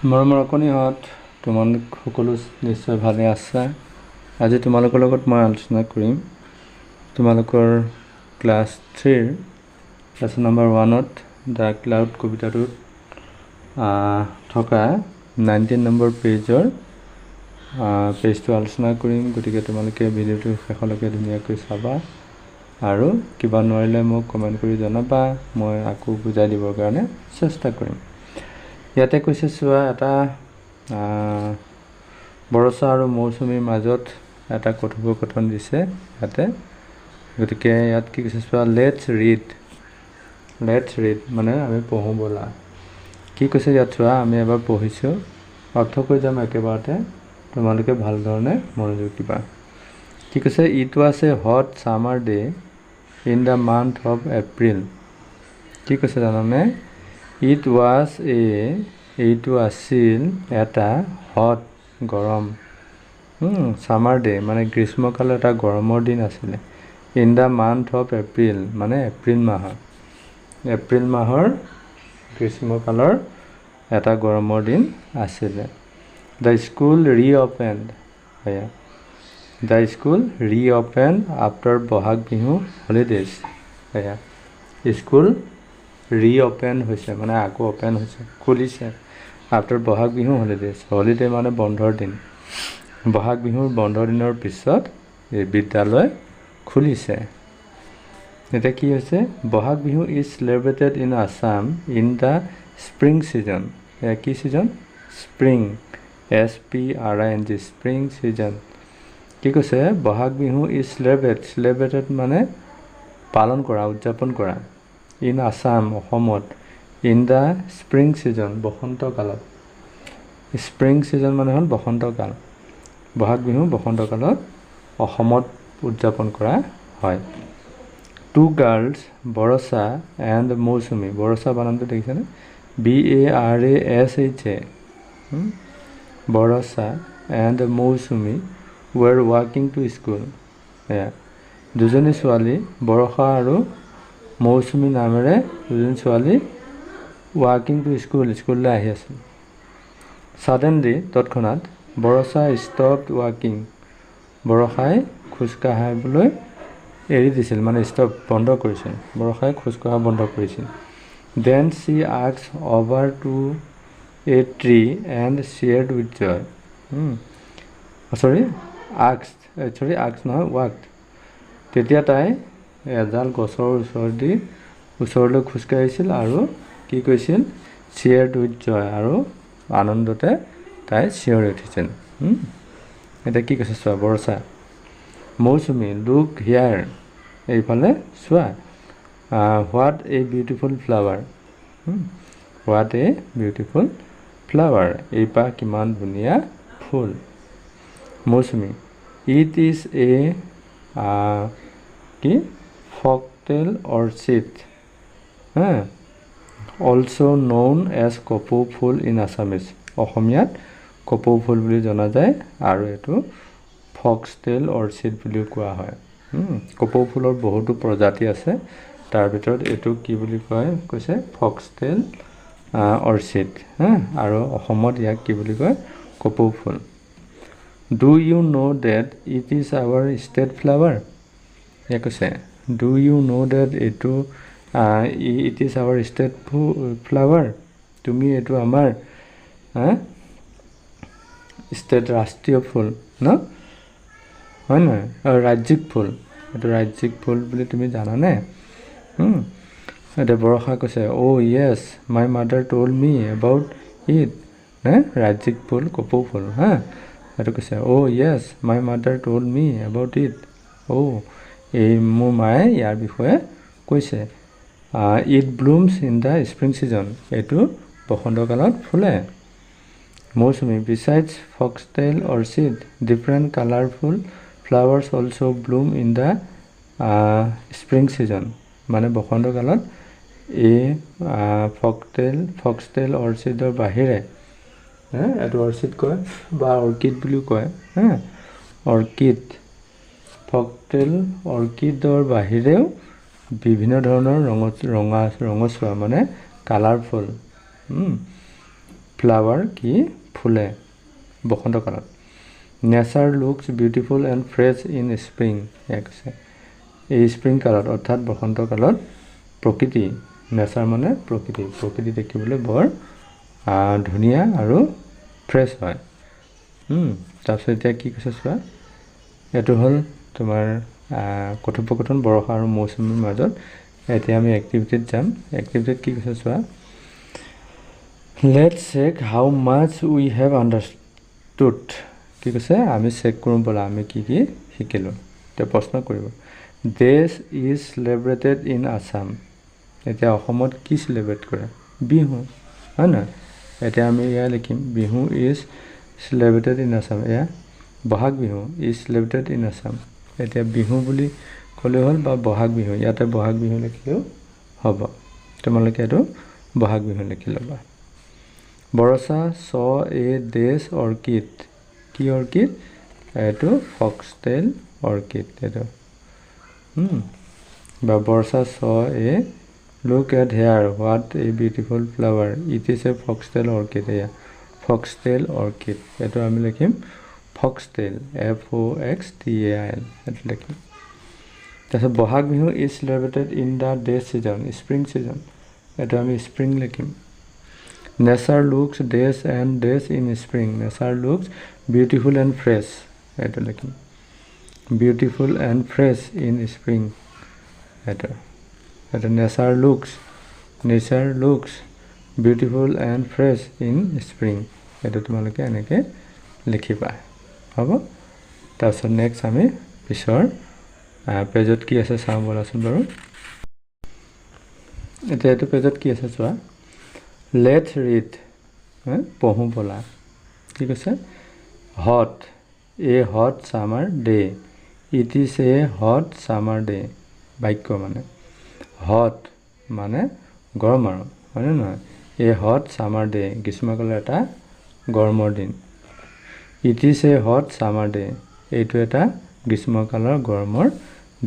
মৰমৰ অকণিহঁত তোমালোক সকলো নিশ্চয় ভালে আছে। আজি তোমালোকৰ লগত মই আলোচনা কৰিম তোমালোকৰ ক্লাছ 3 লেচন নম্বৰ 1ত দ্য ক্লাউড কবিতাটোত থকা 19 নম্বৰ পেজটো আলোচনা কৰিম। গতিকে তোমালোকে ভিডিঅ'টো শেষলৈকে ধুনীয়াকৈ চাবা আৰু কিবা নোৱাৰিলে মোক কমেণ্ট কৰি জনাবা, মই আকৌ বুজাই দিবৰ কাৰণে চেষ্টা কৰিম। ইয়াতে কৈছে চোৱা, এটা বৰষা আৰু মৌচুমীৰ মাজত এটা কথোপকথন দিছে ইয়াতে। গতিকে ইয়াত কি কৈছে চোৱা, লেটছ ৰিড মানে আমি পঢ়োঁ ব'লা। কি কৈছে ইয়াত চোৱা, আমি এবাৰ পঢ়িছোঁ, অৰ্থ কৈ যাম একেবাৰতে, তোমালোকে ভাল ধৰণে মনোযোগ দিবা। কি কৈছে, it was a hot summer day in the month of April. কি কৈছে জানানে? এইটো আছিল এটা হট গৰম ছামাৰ ডে মানে গ্ৰীষ্মকালৰ এটা গৰমৰ দিন আছিলে। In the month of April মানে এপ্ৰিল মাহৰ গ্ৰীষ্মকালৰ এটা গৰমৰ দিন আছিলে। The school reopened after Bohag Bihu holidays. School reopen হৈছে মানে আকৌ অ'পেন হৈছে, খুলিছে। আফটাৰ বহাগ বিহু হলিডে মানে বন্ধৰ দিন। বহাগ বিহুৰ বন্ধৰ দিনৰ পিছত এই বিদ্যালয় খুলিছে। এতিয়া কি হৈছে, Bohag Bihu is celebrated in Assam in the spring season. কি season? Spring, SPRING, spring season. কি কৈছে, বহাগ বিহু ইজ চেলিব্ৰেটেড মানে পালন কৰা, উদযাপন কৰা। ইন আছাম অসমত, ইন দ্য স্প্ৰিং ছিজন বসন্তকালত। স্প্ৰিং ছিজন মানে হ'ল বসন্তকাল। বহাগ বিহু বসন্তকালত অসমত উদযাপন কৰা হয়। Two girls, Barasha and Mousumi, Barasha বানানটো দেখিছেনে? BARASHA, Barasha and Mousumi were ৱাকিং টু স্কুল। দুজনী ছোৱালী, বৰষা আৰু মৌচুমী নামেৰে দুজনী ছোৱালী ৱাকিং টু স্কুললৈ আহি আছিল। ছাডেনলি, তৎক্ষণাত, বৰষা ষ্টপড ৱাকিং, বৰষাই খোজকাঢ়িবলৈ এৰি দিছিল মানে বন্ধ কৰিছিল। বৰষাই খোজকঢ়া বন্ধ কৰিছিল। Then she asked over to a tree and shared with joy. Walked. তেতিয়া তাই এডাল গছৰ ওচৰলৈ খোজকাঢ়িছিল আৰু কি কৈছিল? শ্বেয়াৰ্ড উইথ জয়, আৰু আনন্দতে তাই চিঞৰি উঠিছিল। এতিয়া কি কৈছে চোৱা, বৰষা। মৌচুমী, লুক হিয়াৰ, এইফালে চোৱা। What a beautiful flower. What a beautiful flower, এইপাহ কিমান ধুনীয়া ফুল। Mousumi, it is a foxtail orchid, also' known as Kopou phul in Assamese. অসমীয়াত কপৌ ফুল বুলি জনা যায় আৰু এইটো ফক্সটেল অৰ্চিড বুলিও কোৱা হয়। কপৌ ফুলৰ বহুতো প্ৰজাতি আছে, তাৰ ভিতৰত এইটো কি বুলি কৈছে ফক্সটেল অৰ্চিড। আৰু অসমত ইয়াক কি বুলি কয়? কপৌ ফুল। Do you know' that it is our state flower. ইয়াক কৈছে, ডু ইউ ন' ডেট এইটো it is our state flower. তুমি এইটো আমাৰ ষ্টেট ৰাষ্ট্ৰীয় ফুল ন, হয় নহয়? ৰাজ্যিক ফুল, এইটো ৰাজ্যিক ফুল বুলি তুমি জানানে? এতিয়া বৰষা কৈছে, oh' yes my mother told me about it. ৰাজ্যিক ফুল কপৌ ফুল। এইটো কৈছে, oh' yes my mother told me about it. মোৰ মায়ে ইয়াৰ বিষয়ে কৈছে। It blooms in the spring season, এইটো বসন্তকালত ফুলে। Mousumi, besides foxtail orchid different colourful flowers also' bloom in the spring season, মানে বসন্তকালত এই ফক্সটেল অৰ্চিডৰ বাহিৰে, এইটো অৰ্চিড কয় বা অৰ্কিড বুলিও কয়। অৰ্কিড, ফক্সটেল অৰ্কিডৰ বাহিৰেও বিভিন্ন ধৰণৰ ৰঙচুৱা মানে কালাৰফুল ফ্লাৱাৰ কি ফুলে বসন্ত কালত nature looks beautiful and fresh in spring এক আছে এই স্প্ৰিং কালত অৰ্থাৎ বসন্ত কালত প্ৰকৃতি নেচাৰ মানে প্ৰকৃতি দেখিবলৈ বৰ ধুনীয়া আৰু ফ্ৰেছ হয় তাৰপিছত এতিয়া কি কৈছে চোৱা এইটো হ'ল তোমাৰ কথোপকথন বৰষা আৰু মৌচুমীৰ মাজত এতিয়া আমি এক্টিভিটিত যাম এক্টিভিটিত কি কৈছে চোৱা let's check how much we have understood কি কৈছে আমি চেক কৰোঁ ব'লা আমি কি শিকিলোঁ এতিয়া প্ৰশ্ন কৰিব দেশ ইজ চেলিব্ৰেটেড ইন আছাম এতিয়া অসমত কি চেলিব্ৰেট কৰে বিহু হয় নহয় এতিয়া আমি এয়া লিখিম Bihu is celebrated in Assam এয়া Bohag Bihu is celebrated in Assam এতিয়া বিহু বুলি ক'লে হ'ল বা বহাগ বিহু ইয়াতে বহাগ বিহু লিখিলেও হ'ব তোমালোকে এইটো বহাগ বিহু লিখি ল'বা বৰষা চ এ ডেছ অৰ্কিড কি অৰ্কিড এইটো ফক্সটেল অৰ্কিড এইটো বা Barasha says a look at here what a beautiful flower it is a foxtail orchid এয়া ফক্সটেল অৰ্কিড এইটো আমি লিখিম ফক্সটেল FOXTAIL এইটো লিখিম তাৰপিছত Bohag Bihu is celebrated in the day season spring season এইটো আমি স্প্ৰিং লিখিম নেচাৰ লুকছ ডেছ এণ্ড ডেছ in spring nature looks beautiful and fresh এইটো লিখিম beautiful and fresh in spring এইটো nature looks beautiful and fresh in spring এইটো তোমালোকে এনেকৈ লিখিবা হ'ব তাৰপিছত নেক্সট আমি পিছৰ পেজত কি আছে চাওঁ ব'লাচোন বাৰু এতিয়া এইটো পেজত কি আছে চোৱা লেটছ ৰিড পঢ়োঁ ব'লা কি কৈছে hot A hot summer day it is A hot summer day বাক্য মানে হট মানে গৰম আৰু হয়নে নহয় এ হট ছামাৰ ডে গ্ৰীষ্মকালৰ এটা গৰমৰ দিন it is A hot summer day এইটো এটা গ্ৰীষ্মকালৰ গৰমৰ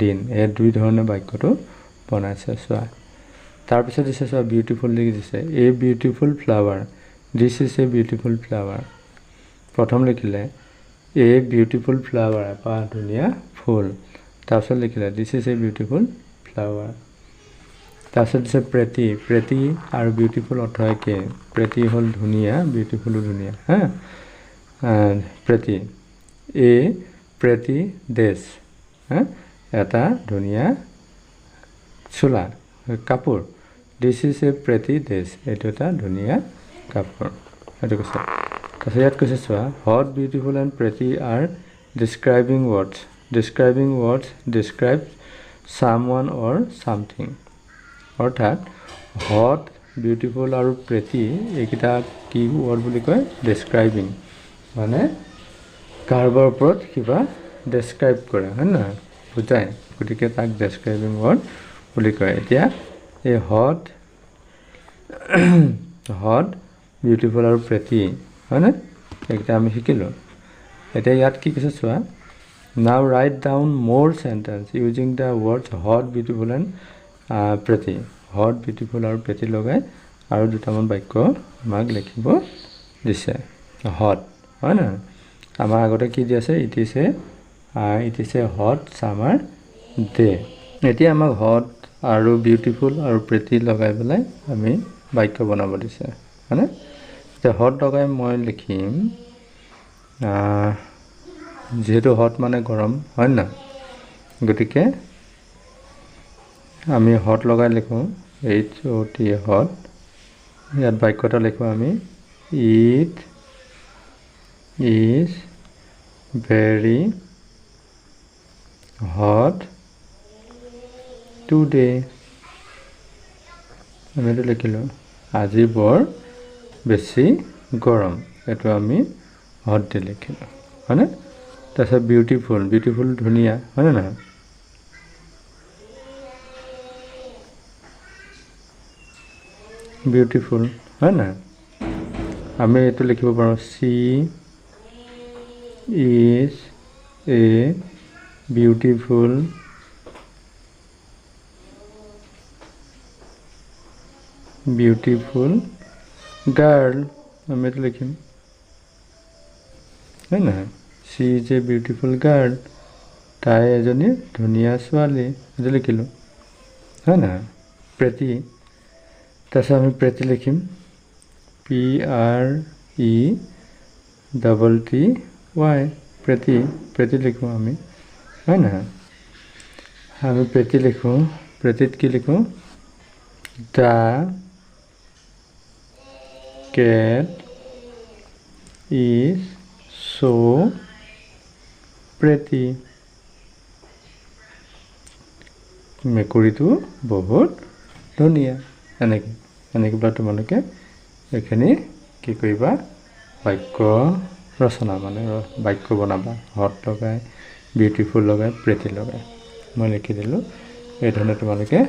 দিন এই দুই ধৰণে বাক্যটো বনাইছে চোৱা তাৰপিছত দিছে চোৱা বিউটিফুল লিখি দিছে এ beautiful flower this is a beautiful flower প্ৰথম লিখিলে এ বিউটিফুল ফ্লাৱাৰ এটা ধুনীয়া ফুল তাৰপিছত লিখিলে this is a beautiful flower তাৰপিছত দিছে প্ৰেটি আৰু বিউটিফুল অৰ্থ একে প্ৰেটি হ'ল ধুনীয়া বিউটিফুলো ধুনীয়া হা প্ৰেটি এ প্ৰেটি ড্ৰেছ এটা ধুনীয়া চোলা কাপোৰ this is a pretty dress এইটো এটা ধুনীয়া কাপোৰ এইটো কৈছে তাৰপিছত ইয়াত কৈছে চোৱা hot beautiful and pretty are describing words describe someone or something অৰ্থাৎ হট বিউটিফুল আৰু প্ৰেটি এইকেইটা কি ৱৰ্ড বুলি কয় ডেছক্ৰাইবিং মানে কাৰোবাৰ ওপৰত কিবা ডেছক্ৰাইব কৰে হয় নহয় বুজায় গতিকে তাক ডেছক্ৰাইবিং ৱৰ্ড বুলি কয় এতিয়া এই হট বিউটিফুল আৰু প্ৰেটি হয়নে এইকেইটা আমি শিকিলোঁ এতিয়া ইয়াত কি কৈছে চোৱা নাও ৰাইট ডাউন মোৰ sentences using the words hot beautiful and pretty hot beautiful আৰু প্ৰেটি লগাই আৰু দুটামান বাক্য আমাক লিখিব দিছে হট হয় নহয় আমাৰ আগতে কি দি আছে it is A hot summer day এতিয়া আমাক হট আৰু বিউটিফুল আৰু প্ৰেটি লগাই পেলাই আমি বাক্য বনাব দিছে হয়নে এতিয়া হট লগাই মই লিখিম যিহেতু হট মানে গৰম হয় নহয় গতিকে আমি হট লগাই লিখোঁ HOT হট ইয়াত বাক্য এটা লিখোঁ আমি it is very hot today আমি এইটো লিখিলোঁ আজি বৰ বেছি গৰম এইটো আমি হট দি লিখিলোঁ হয়নে তাৰপিছত বিউটিফুল ধুনীয়া হয়নে নহয় বিউটিফুল হয় নহয় আমি এইটো লিখিব পাৰোঁ C is a beautiful girl আমি এইটো লিখিম হয় নহয় C is a beautiful girl তাই এজনী ধুনীয়া ছোৱালী এইটো লিখিলোঁ হয় নহয় প্ৰেতি তাৰপিছত আমি প্ৰেতি লিখিম PRETTY প্ৰেতি লিখোঁ আমি হয় নহয় আমি প্ৰেতি লিখোঁ প্ৰেতিত কি লিখোঁ the cat is so pretty মেকুৰীটো বহুত ধুনীয়া এনেকৈ তোমালোকে এইখিনি কি কৰিবা বাক্য ৰচনা মানে বাক্য বনাবা হট লগাই বিউটিফুল লগাই প্ৰেটি লগাই মই লিখি দিলোঁ এই ধৰণে তোমালোকে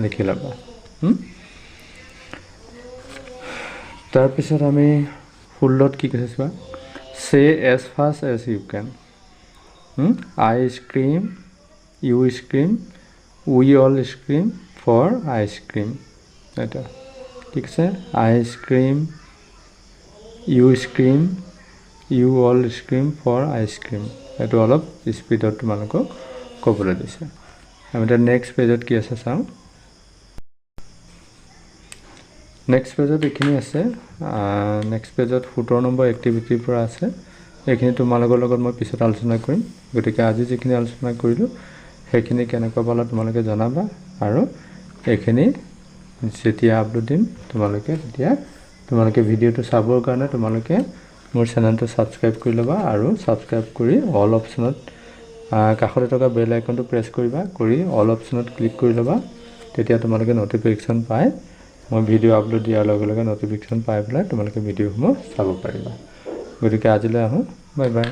লিখি ল'বা তাৰপিছত আমি 16ত কি কৈছে চোৱা say as fast as you can I scream you scream we all scream for ice cream এটা ঠিক আছে I scream you all scream for ice cream এইটো অলপ স্পীডত তোমালোকক ক'বলৈ দিছে আমি এটা নেক্সট পেজত কি আছে চাওঁ নেক্সট পেজত এইখিনি আছে নেক্সট পেজত 17 নম্বৰ এক্টিভিটিৰ পৰা আছে এইখিনি তোমালোকৰ লগত মই পিছত আলোচনা কৰিম গতিকে আজি যিখিনি আলোচনা কৰিলোঁ সেইখিনি কেনেকুৱা পালা তোমালোকে জনাবা আৰু এইখিনি যেতিয়া আপলোড দিম তোমালোকে ভিডিঅ'টো চাবৰ কাৰণে তোমালোকে মোৰ চেনেলটো ছাবস্ক্ৰাইব কৰি ল'বা আৰু ছাবস্ক্ৰাইব কৰি অল অপশ্যনত কাষতে থকা বেল আইকনটো প্ৰেছ কৰিবা কৰি অল অপশ্যনত ক্লিক কৰি ল'বা তেতিয়া তোমালোকে নটিফিকেশ্যন পায় মই ভিডিঅ' আপলোড দিয়াৰ লগে লগে নটিফিকেশ্যন পাই পেলাই তোমালোকে ভিডিঅ'সমূহ চাব পাৰিবা গতিকে আজিলৈ আহোঁ বাই বাই